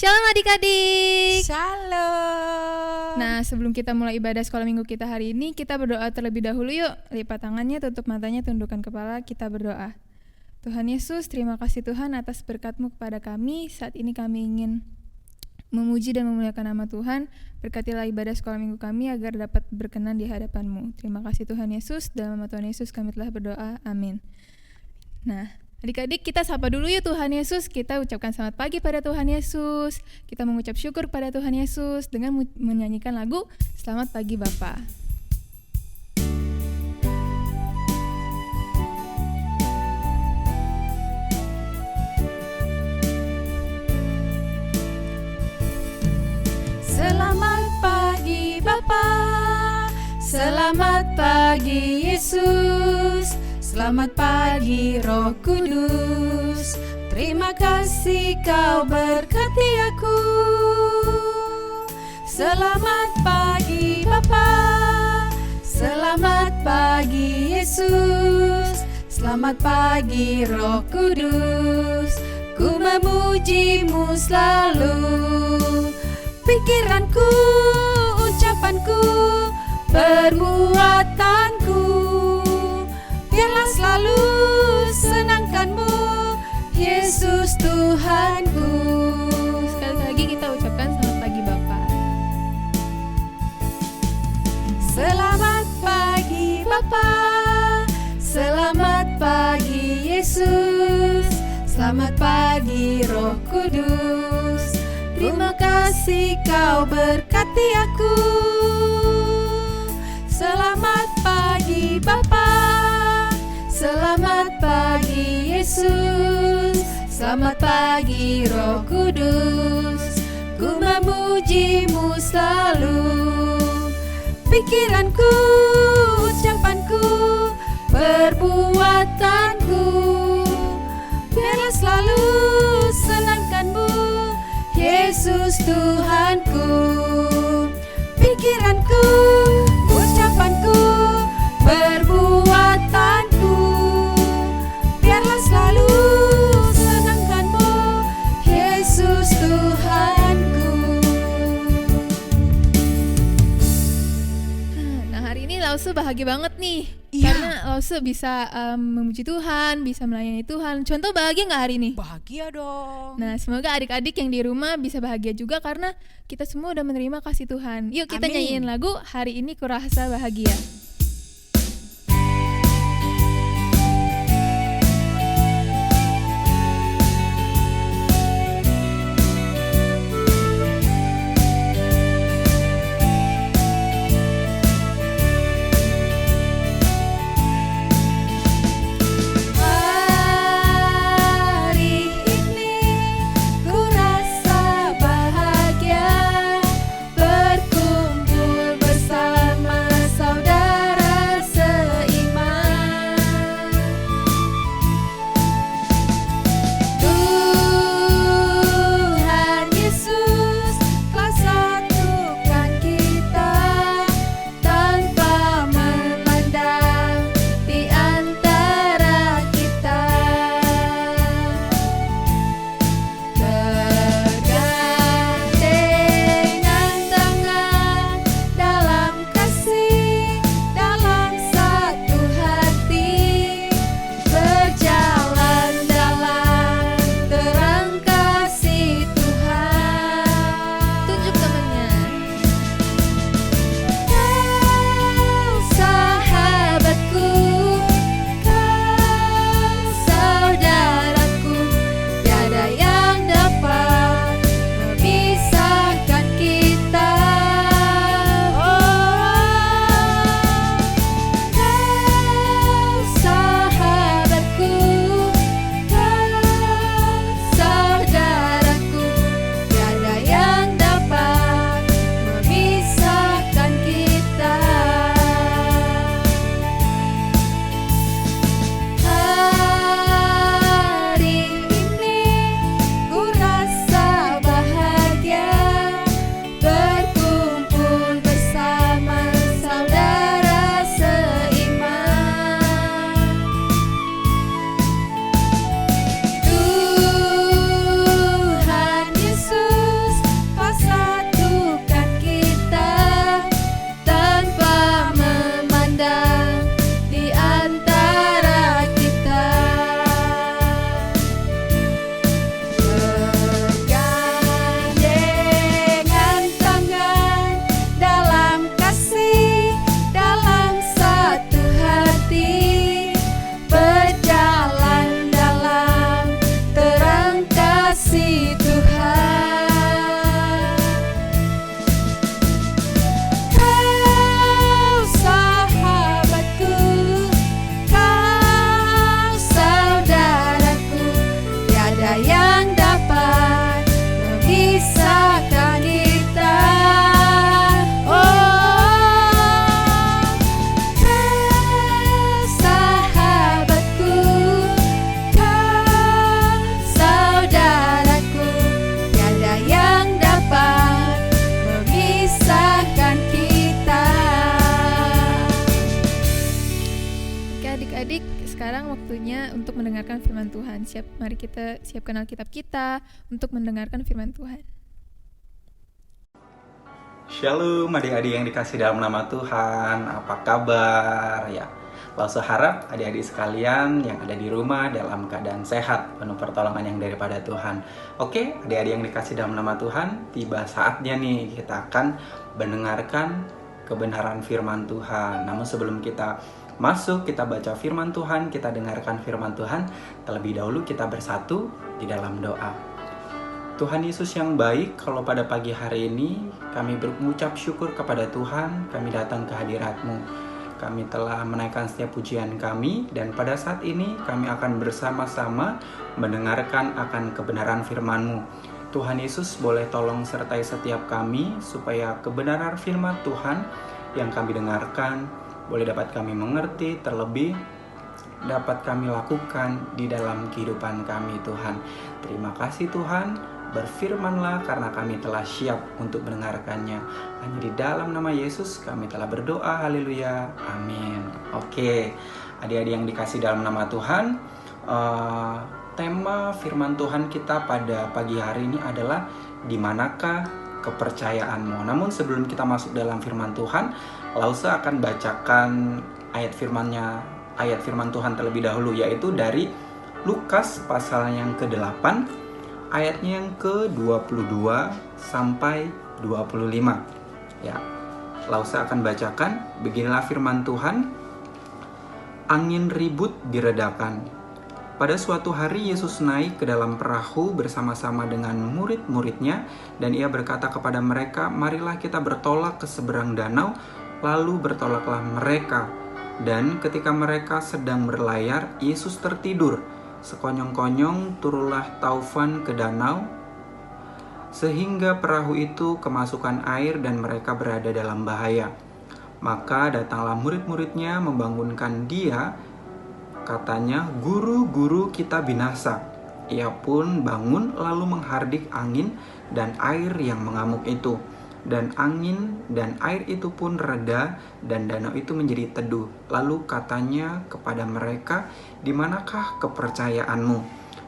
Shalom adik-adik. Shalom. Nah, sebelum kita mulai ibadah sekolah minggu kita hari ini, kita berdoa terlebih dahulu yuk. Lipat tangannya, tutup matanya, tundukkan kepala, kita berdoa. Tuhan Yesus, terima kasih Tuhan atas berkat-Mu kepada kami. Saat ini kami ingin memuji dan memuliakan nama Tuhan. Berkatilah ibadah sekolah minggu kami agar dapat berkenan di hadapan-Mu. Terima kasih Tuhan Yesus, dalam nama Tuhan Yesus kami telah berdoa, amin. Nah, adik-adik, kita sapa dulu yuk Tuhan Yesus. Kita ucapkan selamat pagi pada Tuhan Yesus. Kita mengucap syukur pada Tuhan Yesus dengan menyanyikan lagu Selamat Pagi Bapa. Selamat pagi Bapa, selamat pagi Yesus, selamat pagi Roh Kudus. Terima kasih Kau berkati aku. Selamat pagi Bapa, selamat pagi Yesus, selamat pagi Roh Kudus. Ku memuji-Mu selalu. Pikiranku, ucapanku, perbuatanku, biarlah selalu senangkan-Mu, Yesus Tuhanku. Sekali lagi kita ucapkan selamat pagi Bapa. Selamat pagi Bapa, selamat pagi Yesus, selamat pagi Roh Kudus. Terima kasih Kau berkati aku. Selamat pagi Bapa, selamat pagi Yesus, selamat pagi Roh Kudus. Ku memuji-Mu selalu. Pikiranku, ucapanku, perbuatanku, biarlah selalu senangkan-Mu, Yesus Tuhanku. Pikiranku, ucapanku, perbuatanku, biarlah selalu senangkan-Mu, Yesus Tuhanku. Nah, hari ini Lause bahagia banget nih. Iya. Karena Lause bisa memuji Tuhan, bisa melayani Tuhan. Contoh bahagia gak hari ini? Bahagia dong. Nah, semoga adik-adik yang di rumah bisa bahagia juga karena kita semua udah menerima kasih Tuhan. Yuk kita Amin. nyanyiin lagu Hari Ini Kurasa Bahagia. Hari ini ku rasa bahagia berkumpul bersama saudara. waktunya untuk mendengarkan firman Tuhan. Mari kita siapkan Alkitab kita untuk mendengarkan firman Tuhan. Shalom adik-adik yang dikasih dalam nama Tuhan, apa kabar? Ya, Lause harap adik-adik sekalian yang ada di rumah dalam keadaan sehat, penuh pertolongan yang daripada Tuhan. Oke, adik-adik yang dikasih dalam nama Tuhan, tiba saatnya nih kita akan mendengarkan kebenaran firman Tuhan. Namun sebelum kita masuk, kita baca firman Tuhan, kita dengarkan firman Tuhan, terlebih dahulu kita bersatu di dalam doa. Tuhan Yesus yang baik, kalau pada pagi hari ini kami mengucap syukur kepada Tuhan, kami datang ke hadirat-Mu. Kami telah menaikkan setiap pujian kami, dan pada saat ini kami akan bersama-sama mendengarkan akan kebenaran firman-Mu. Tuhan Yesus boleh tolong sertai setiap kami, supaya kebenaran firman Tuhan yang kami dengarkan boleh dapat kami mengerti, terlebih dapat kami lakukan di dalam kehidupan kami, Tuhan. Terima kasih Tuhan, berfirmanlah karena kami telah siap untuk mendengarkannya. Hanya di dalam nama Yesus kami telah berdoa, haleluya, amin. Oke, adik-adik yang dikasih dalam nama Tuhan, tema firman Tuhan kita pada pagi hari ini adalah di manakah kepercayaanmu. Namun sebelum kita masuk dalam firman Tuhan, Lause akan bacakan ayat firman Tuhan terlebih dahulu, yaitu dari Lukas pasal yang ke-8 ayatnya yang ke-22 sampai 25. Ya, Lause akan bacakan. Beginilah firman Tuhan. Angin ribut diredakan. Pada suatu hari Yesus naik ke dalam perahu bersama-sama dengan murid-muridnya, dan ia berkata kepada mereka, marilah kita bertolak ke seberang danau. Lalu bertolaklah mereka, dan ketika mereka sedang berlayar, Yesus tertidur. Sekonyong-konyong turunlah taufan ke danau, sehingga perahu itu kemasukan air dan mereka berada dalam bahaya. Maka datanglah murid-muridnya membangunkan dia. Katanya, "Guru, guru, kita binasa." Ia pun bangun lalu menghardik angin dan air yang mengamuk itu. Dan angin dan air itu pun reda dan danau itu menjadi teduh. Lalu katanya kepada mereka, "Di manakah kepercayaanmu?"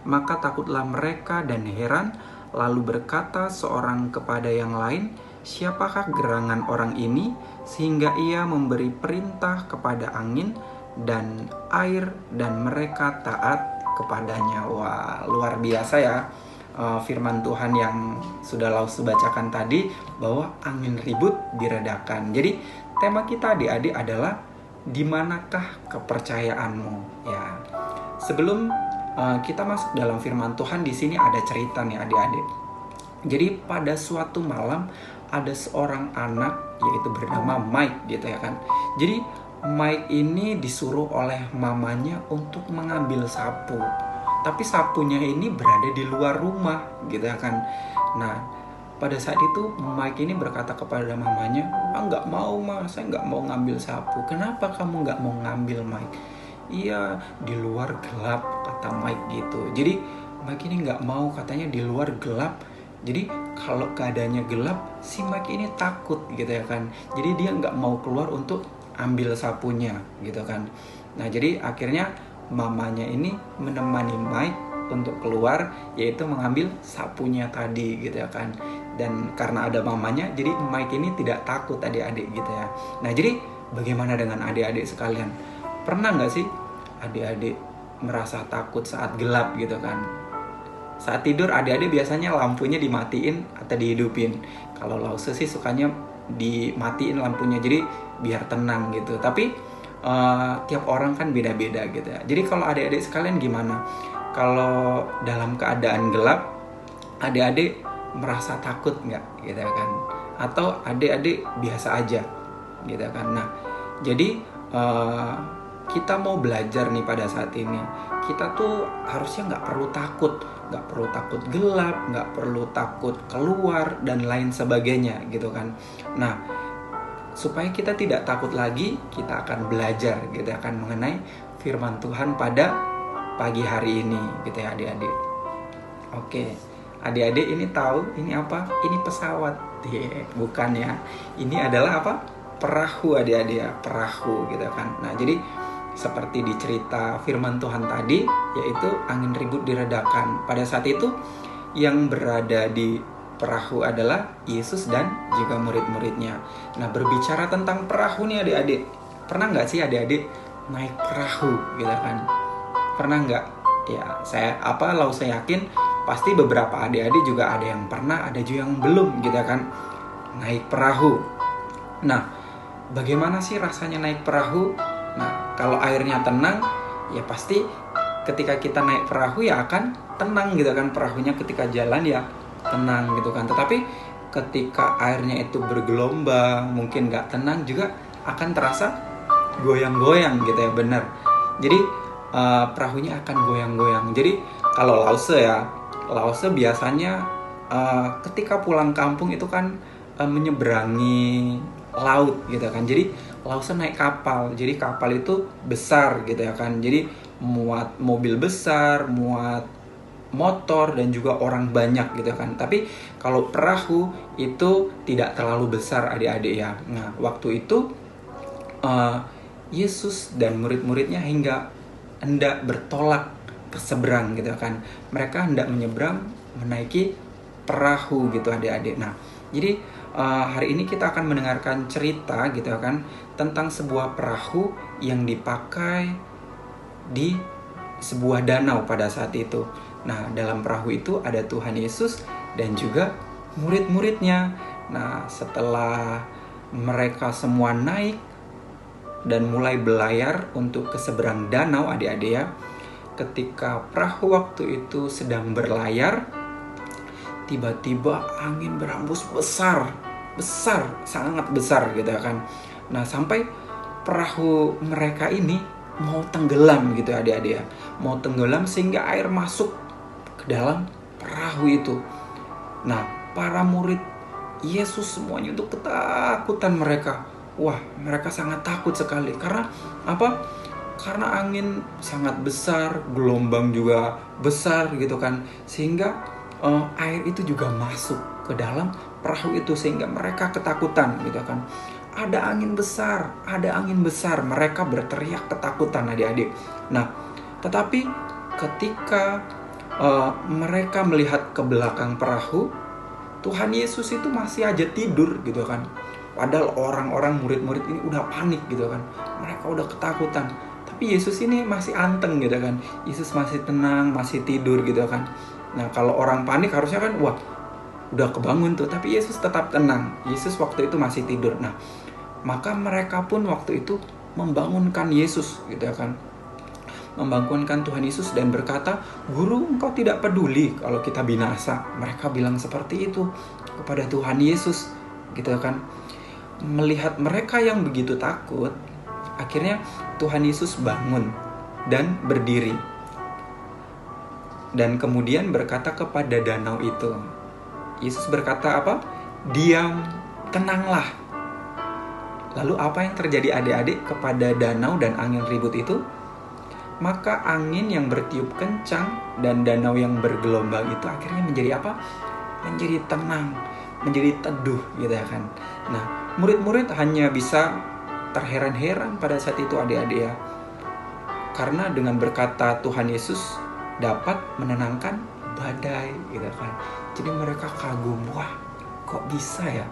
Maka takutlah mereka dan heran. Lalu berkata seorang kepada yang lain, "Siapakah gerangan orang ini sehingga ia memberi perintah kepada angin dan air dan mereka taat kepadanya?" Wah, luar biasa ya. Firman Tuhan yang sudah Lause bacakan tadi, bahwa angin ribut diredakan. Jadi tema kita adik-adik adalah di manakah kepercayaanmu, ya. Sebelum kita masuk dalam firman Tuhan, di sini ada cerita nih adik-adik. Jadi pada suatu malam ada seorang anak, yaitu bernama Mike gitu ya kan. Jadi Mike ini disuruh oleh mamanya untuk mengambil sapu. Tapi sapunya ini berada di luar rumah gitu ya kan. Nah, pada saat itu Mike ini berkata kepada mamanya, "Nggak mau ma, saya nggak mau ngambil sapu." "Kenapa kamu nggak mau ngambil, Mike?" "Iya, di luar gelap," kata Mike gitu. Jadi Mike ini nggak mau, katanya di luar gelap. Jadi kalau keadaannya gelap, si Mike ini takut gitu ya kan. Jadi dia nggak mau keluar untuk ambil sapunya gitu kan. Nah, jadi akhirnya mamanya ini menemani Mike untuk keluar, yaitu mengambil sapunya tadi gitu ya kan. Dan karena ada mamanya, jadi Mike ini tidak takut adik-adik gitu ya. Nah, jadi bagaimana dengan adik-adik sekalian? Pernah nggak sih adik-adik merasa takut saat gelap gitu kan? Saat tidur adik-adik biasanya lampunya dimatiin atau dihidupin. Kalau Lause sih sukanya dimatiin lampunya, jadi biar tenang gitu. Tapi tiap orang kan beda-beda gitu ya. Jadi kalau adik-adik sekalian gimana? Kalau dalam keadaan gelap, adik-adik merasa takut nggak gitu kan? Atau adik-adik biasa aja gitu kan? Nah, jadi kita mau belajar nih pada saat ini. Kita tuh harusnya nggak perlu takut gelap, nggak perlu takut keluar dan lain sebagainya gitu kan. Nah, supaya kita tidak takut lagi, kita akan belajar gitu akan mengenai firman Tuhan pada pagi hari ini gitu ya adik-adik. Oke, adik-adik ini tahu ini apa? Ini pesawat. Bukan ya. Ini adalah apa? Perahu adik-adik ya, perahu gitu kan. Nah, jadi seperti di cerita firman Tuhan tadi, yaitu angin ribut diredakan. Pada saat itu yang berada di perahu adalah Yesus dan juga murid-muridnya. Nah, berbicara tentang perahu nih adik-adik, pernah nggak sih adik-adik naik perahu gitu kan? Pernah nggak? Ya, saya yakin pasti beberapa adik-adik juga ada yang pernah, ada juga yang belum gitu kan, naik perahu. Nah, bagaimana sih rasanya naik perahu? Nah, kalau airnya tenang, ya pasti ketika kita naik perahu ya akan tenang gitu kan, perahunya ketika jalan ya tenang gitu kan. Tetapi ketika airnya itu bergelombang, mungkin nggak tenang juga akan terasa goyang-goyang gitu ya, benar. Jadi perahunya akan goyang-goyang. Jadi kalau Lause biasanya ketika pulang kampung itu kan menyeberangi laut gitu kan. Jadi Lause naik kapal. Jadi kapal itu besar gitu ya kan. Jadi muat mobil besar, muat motor dan juga orang banyak gitu kan. Tapi kalau perahu itu tidak terlalu besar adik-adik ya. Nah, waktu itu Yesus dan murid-muridnya hendak bertolak ke seberang gitu kan. Mereka hendak menyeberang menaiki perahu gitu adik-adik. Nah, jadi hari ini kita akan mendengarkan cerita gitu kan tentang sebuah perahu yang dipakai di sebuah danau pada saat itu. Nah, dalam perahu itu ada Tuhan Yesus dan juga murid-muridnya. Nah, setelah mereka semua naik dan mulai berlayar untuk ke seberang danau adik-adik ya, ketika perahu waktu itu sedang berlayar, tiba-tiba angin berhembus besar, sangat besar gitu kan. Nah, sampai perahu mereka ini mau tenggelam gitu adik-adik ya. Mau tenggelam sehingga air masuk ke dalam perahu itu. Nah, para murid Yesus semuanya itu ketakutan mereka. Wah, mereka sangat takut sekali. Karena apa? Karena angin sangat besar, gelombang juga besar gitu kan. Sehingga air itu juga masuk ke dalam perahu itu sehingga mereka ketakutan gitu kan. Ada angin besar, mereka berteriak ketakutan adik-adik. Nah, tetapi ketika mereka melihat ke belakang perahu, Tuhan Yesus itu masih aja tidur gitu kan. Padahal orang-orang murid-murid ini udah panik gitu kan. Mereka udah ketakutan. Tapi Yesus ini masih anteng gitu kan. Yesus masih tenang, masih tidur gitu kan. Nah, kalau orang panik harusnya kan wah, udah kebangun tuh. Tapi Yesus tetap tenang. Yesus waktu itu masih tidur. Nah, maka mereka pun waktu itu membangunkan Yesus gitu kan. Membangunkan Tuhan Yesus dan berkata, "Guru, engkau tidak peduli kalau kita binasa." Mereka bilang seperti itu kepada Tuhan Yesus gitu kan. Melihat mereka yang begitu takut, akhirnya Tuhan Yesus bangun dan berdiri. Dan kemudian berkata kepada danau itu. Yesus berkata apa? "Diam, tenanglah." Lalu apa yang terjadi adik-adik kepada danau dan angin ribut itu? Maka angin yang bertiup kencang dan danau yang bergelombang itu akhirnya menjadi apa? Menjadi tenang, menjadi teduh gitu ya kan. Nah, murid-murid hanya bisa terheran-heran pada saat itu adik-adik ya. Karena dengan berkata Tuhan Yesus dapat menenangkan badai gitu kan. Jadi mereka kagum, wah kok bisa ya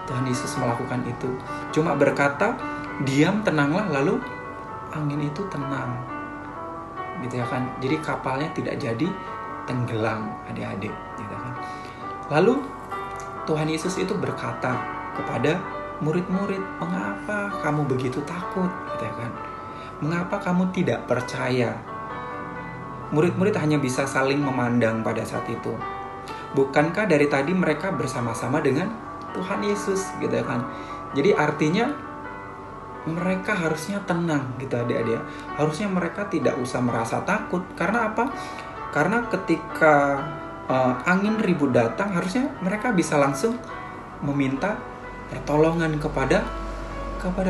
Tuhan Yesus melakukan itu. Cuma berkata, "Diam, tenanglah," lalu angin itu tenang gitu ya kan. Jadi kapalnya tidak jadi tenggelam adik-adik gitu kan. Lalu Tuhan Yesus itu berkata kepada murid-murid, "Mengapa kamu begitu takut?" gitu ya kan. "Mengapa kamu tidak percaya?" Murid-murid hanya bisa saling memandang pada saat itu. Bukankah dari tadi mereka bersama-sama dengan Tuhan Yesus gitu ya kan. Jadi artinya mereka harusnya tenang gitu adik-adik. Harusnya mereka tidak usah merasa takut. Karena apa? Karena ketika angin ribut datang, harusnya mereka bisa langsung meminta pertolongan kepada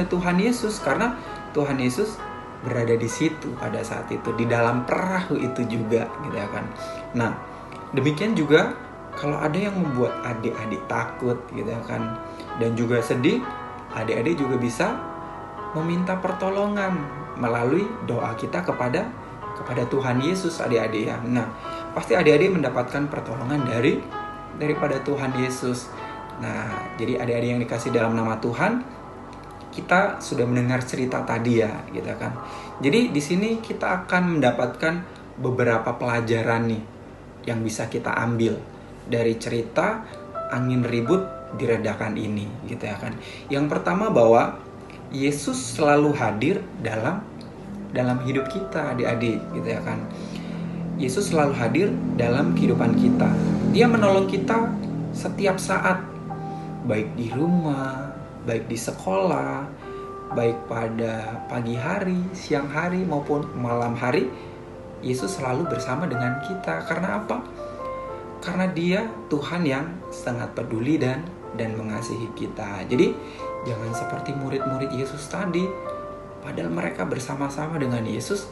Tuhan Yesus. Karena Tuhan Yesus berada di situ pada saat itu, di dalam perahu itu juga gitu ya kan. Nah, demikian juga kalau ada yang membuat adik-adik takut gitu ya kan, dan juga sedih, adik-adik juga bisa meminta pertolongan melalui doa kita kepada Tuhan Yesus, adik-adik ya. Nah, pasti adik-adik mendapatkan pertolongan daripada Tuhan Yesus. Nah, jadi adik-adik yang dikasih dalam nama Tuhan, kita sudah mendengar cerita tadi ya, gitu kan. Jadi di sini kita akan mendapatkan beberapa pelajaran nih yang bisa kita ambil dari cerita angin ribut diredakan ini, gitu ya kan. Yang pertama bahwa Yesus selalu hadir dalam hidup kita, adik-adik, gitu ya kan. Yesus selalu hadir dalam kehidupan kita. Dia menolong kita setiap saat, baik di rumah, baik di sekolah, baik pada pagi hari, siang hari, maupun malam hari. Yesus selalu bersama dengan kita. Karena apa? Karena Dia Tuhan yang sangat peduli dan mengasihi kita. Jadi jangan seperti murid-murid Yesus tadi, padahal mereka bersama-sama dengan Yesus,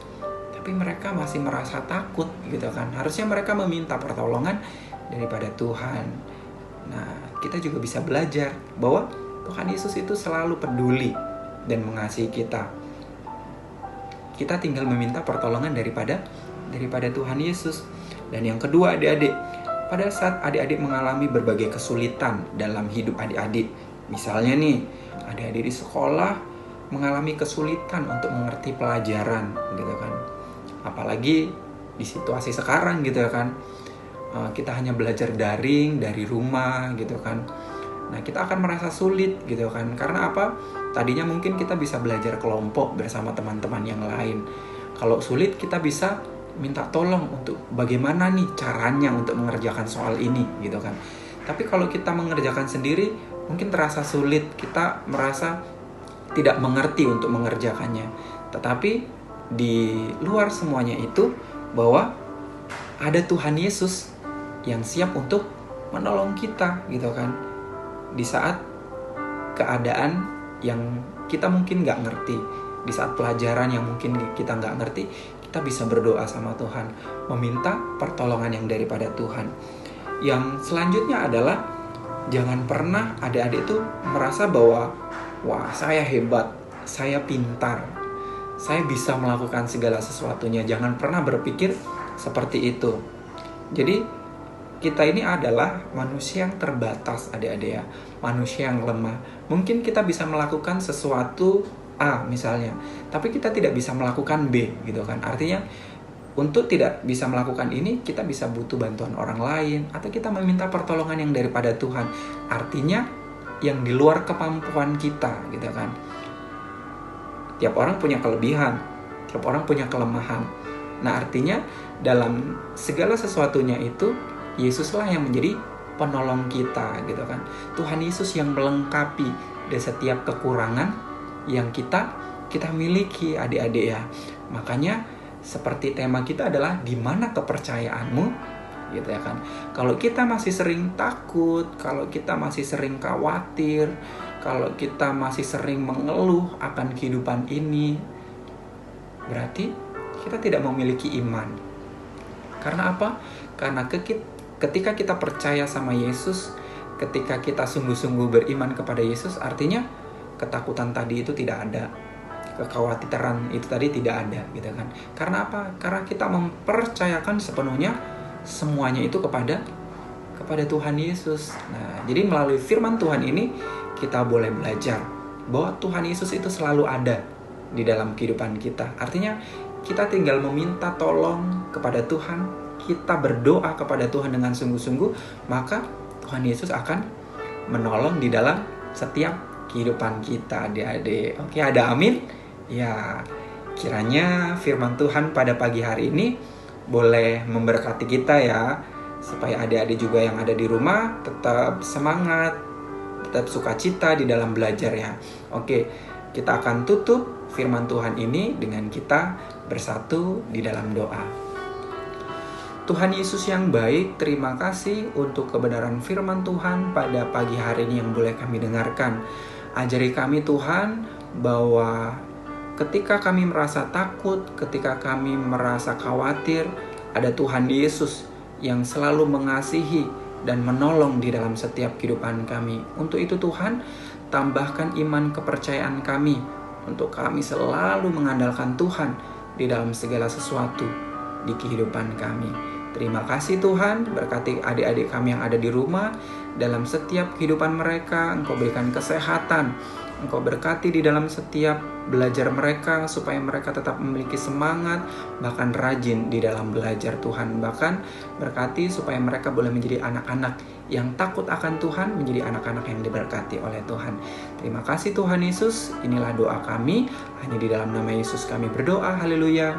tapi mereka masih merasa takut, gitu kan. Harusnya mereka meminta pertolongan daripada Tuhan. Nah, kita juga bisa belajar bahwa Tuhan Yesus itu selalu peduli dan mengasihi kita. Kita tinggal meminta pertolongan daripada Tuhan Yesus. Dan yang kedua, adik-adik, pada saat adik-adik mengalami berbagai kesulitan dalam hidup adik-adik, misalnya nih, adik-adik di sekolah mengalami kesulitan untuk mengerti pelajaran, gitu kan. Apalagi di situasi sekarang, gitu kan. Kita hanya belajar daring dari rumah, gitu kan. Nah, kita akan merasa sulit, gitu kan. Karena apa? Tadinya mungkin kita bisa belajar kelompok bersama teman-teman yang lain. Kalau sulit, kita bisa minta tolong untuk bagaimana nih caranya untuk mengerjakan soal ini, gitu kan. Tapi kalau kita mengerjakan sendiri, mungkin terasa sulit, kita merasa tidak mengerti untuk mengerjakannya. Tetapi di luar semuanya itu, bahwa ada Tuhan Yesus yang siap untuk menolong kita, gitu kan. Di saat keadaan yang kita mungkin gak ngerti, di saat pelajaran yang mungkin kita gak ngerti, kita bisa berdoa sama Tuhan, meminta pertolongan yang daripada Tuhan. Yang selanjutnya adalah jangan pernah adik-adik itu merasa bahwa wah, saya hebat, saya pintar, saya bisa melakukan segala sesuatunya. Jangan pernah berpikir seperti itu. Jadi kita ini adalah manusia yang terbatas, adik-adik ya, manusia yang lemah. Mungkin kita bisa melakukan sesuatu A misalnya, tapi kita tidak bisa melakukan B, gitu kan. Artinya untuk tidak bisa melakukan ini, kita bisa butuh bantuan orang lain, atau kita meminta pertolongan yang daripada Tuhan. Artinya yang di luar kemampuan kita, gitu kan. Tiap orang punya kelebihan, tiap orang punya kelemahan. Nah, artinya dalam segala sesuatunya itu Yesuslah yang menjadi penolong kita, gitu kan. Tuhan Yesus yang melengkapi dari setiap kekurangan yang kita miliki, adik-adik ya. Makanya seperti tema kita adalah di mana kepercayaanmu, gitu ya kan. Kalau kita masih sering takut, kalau kita masih sering khawatir, kalau kita masih sering mengeluh akan kehidupan ini, berarti kita tidak memiliki iman. Karena apa? Karena ketika kita percaya sama Yesus, ketika kita sungguh-sungguh beriman kepada Yesus, artinya ketakutan tadi itu tidak ada, kekhawatiran itu tadi tidak ada, gitu kan. Karena apa? Karena kita mempercayakan sepenuhnya semuanya itu kepada Tuhan Yesus. Nah, jadi melalui firman Tuhan ini kita boleh belajar bahwa Tuhan Yesus itu selalu ada di dalam kehidupan kita. Artinya kita tinggal meminta tolong kepada Tuhan, kita berdoa kepada Tuhan dengan sungguh-sungguh, maka Tuhan Yesus akan menolong di dalam setiap kehidupan kita, adik-adik. Oke, ada amin? Ya, kiranya firman Tuhan pada pagi hari ini boleh memberkati kita ya, supaya adik-adik juga yang ada di rumah tetap semangat, tetap sukacita di dalam belajar ya. Oke, kita akan tutup firman Tuhan ini dengan kita bersatu di dalam doa. Tuhan Yesus yang baik, terima kasih untuk kebenaran firman Tuhan pada pagi hari ini yang boleh kami dengarkan. Ajari kami Tuhan bahwa ketika kami merasa takut, ketika kami merasa khawatir, ada Tuhan Yesus yang selalu mengasihi dan menolong di dalam setiap kehidupan kami. Untuk itu Tuhan, tambahkan iman kepercayaan kami untuk kami selalu mengandalkan Tuhan di dalam segala sesuatu di kehidupan kami. Terima kasih Tuhan, berkati adik-adik kami yang ada di rumah, dalam setiap kehidupan mereka, Engkau berikan kesehatan, Engkau berkati di dalam setiap belajar mereka, supaya mereka tetap memiliki semangat, bahkan rajin di dalam belajar Tuhan. Bahkan berkati supaya mereka boleh menjadi anak-anak yang takut akan Tuhan, menjadi anak-anak yang diberkati oleh Tuhan. Terima kasih Tuhan Yesus, inilah doa kami, hanya di dalam nama Yesus kami berdoa, haleluya,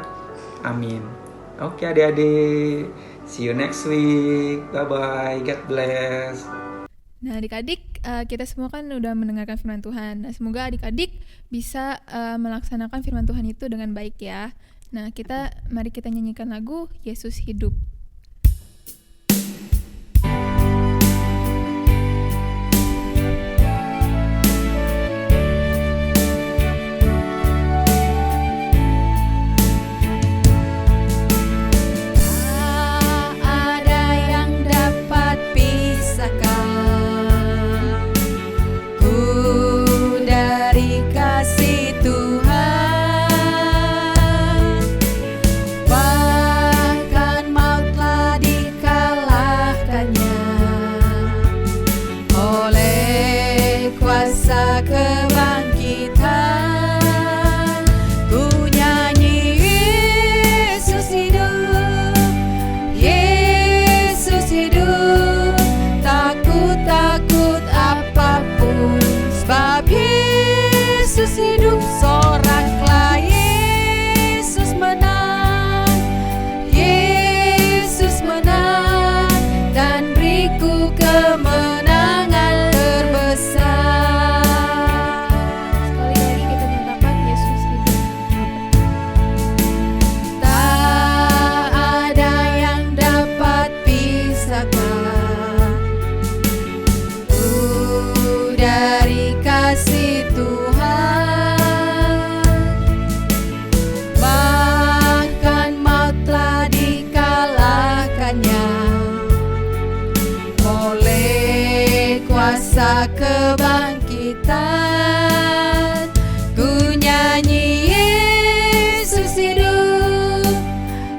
amin. Oke adik-adik, see you next week, bye-bye, God bless. Nah adik-adik, kita semua kan udah mendengarkan firman Tuhan. Nah semoga adik-adik bisa melaksanakan firman Tuhan itu dengan baik ya. Nah mari kita nyanyikan lagu Yesus Hidup. Kebangkitan, ku nyanyi Yesus hidup,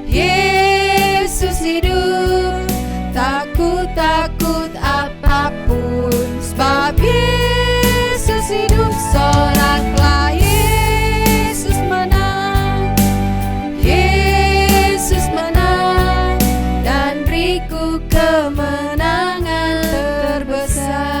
Yesus hidup, takut apapun, sebab Yesus hidup, soraklah Yesus menang, Yesus menang, dan beriku kemenangan terbesar.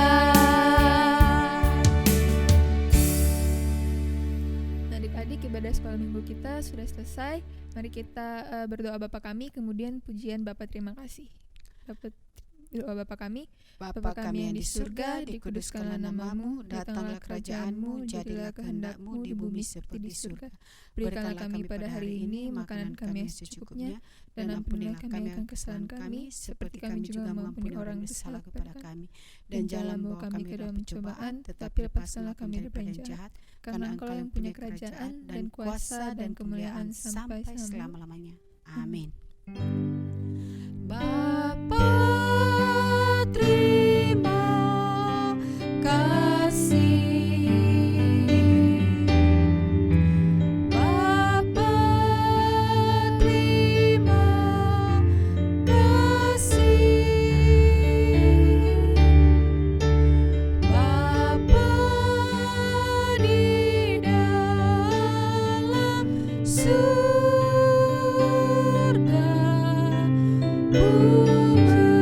Ibadah sekolah minggu kita sudah selesai. Mari kita berdoa Bapa kami, kemudian pujian Bapa terima kasih. Doa Bapa kami, Bapa kami yang di surga, dikuduskanlah namamu, datanglah kerajaanmu, jadilah kehendakmu di bumi seperti di surga. Berikanlah kami pada hari ini makanan kami yang secukupnya, dan ampunilah kami akan kesalahan kami, seperti kami juga mengampuni orang yang bersalah kepada kami. Dan janganlah membawa kami ke dalam pencobaan, tetapi lepaskanlah kami dari yang jahat, karena Engkau yang punya kerajaan dan kuasa dan kemuliaan sampai selama-lamanya. Amin. Bapa, terima kasih. Bapa, terima kasih. Bapa di dalam surga, berterima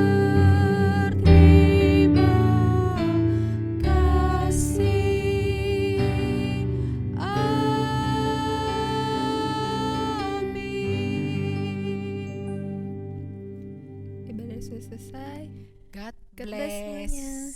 kasih. Amin. Ibadah sudah selesai. God bless semuanya.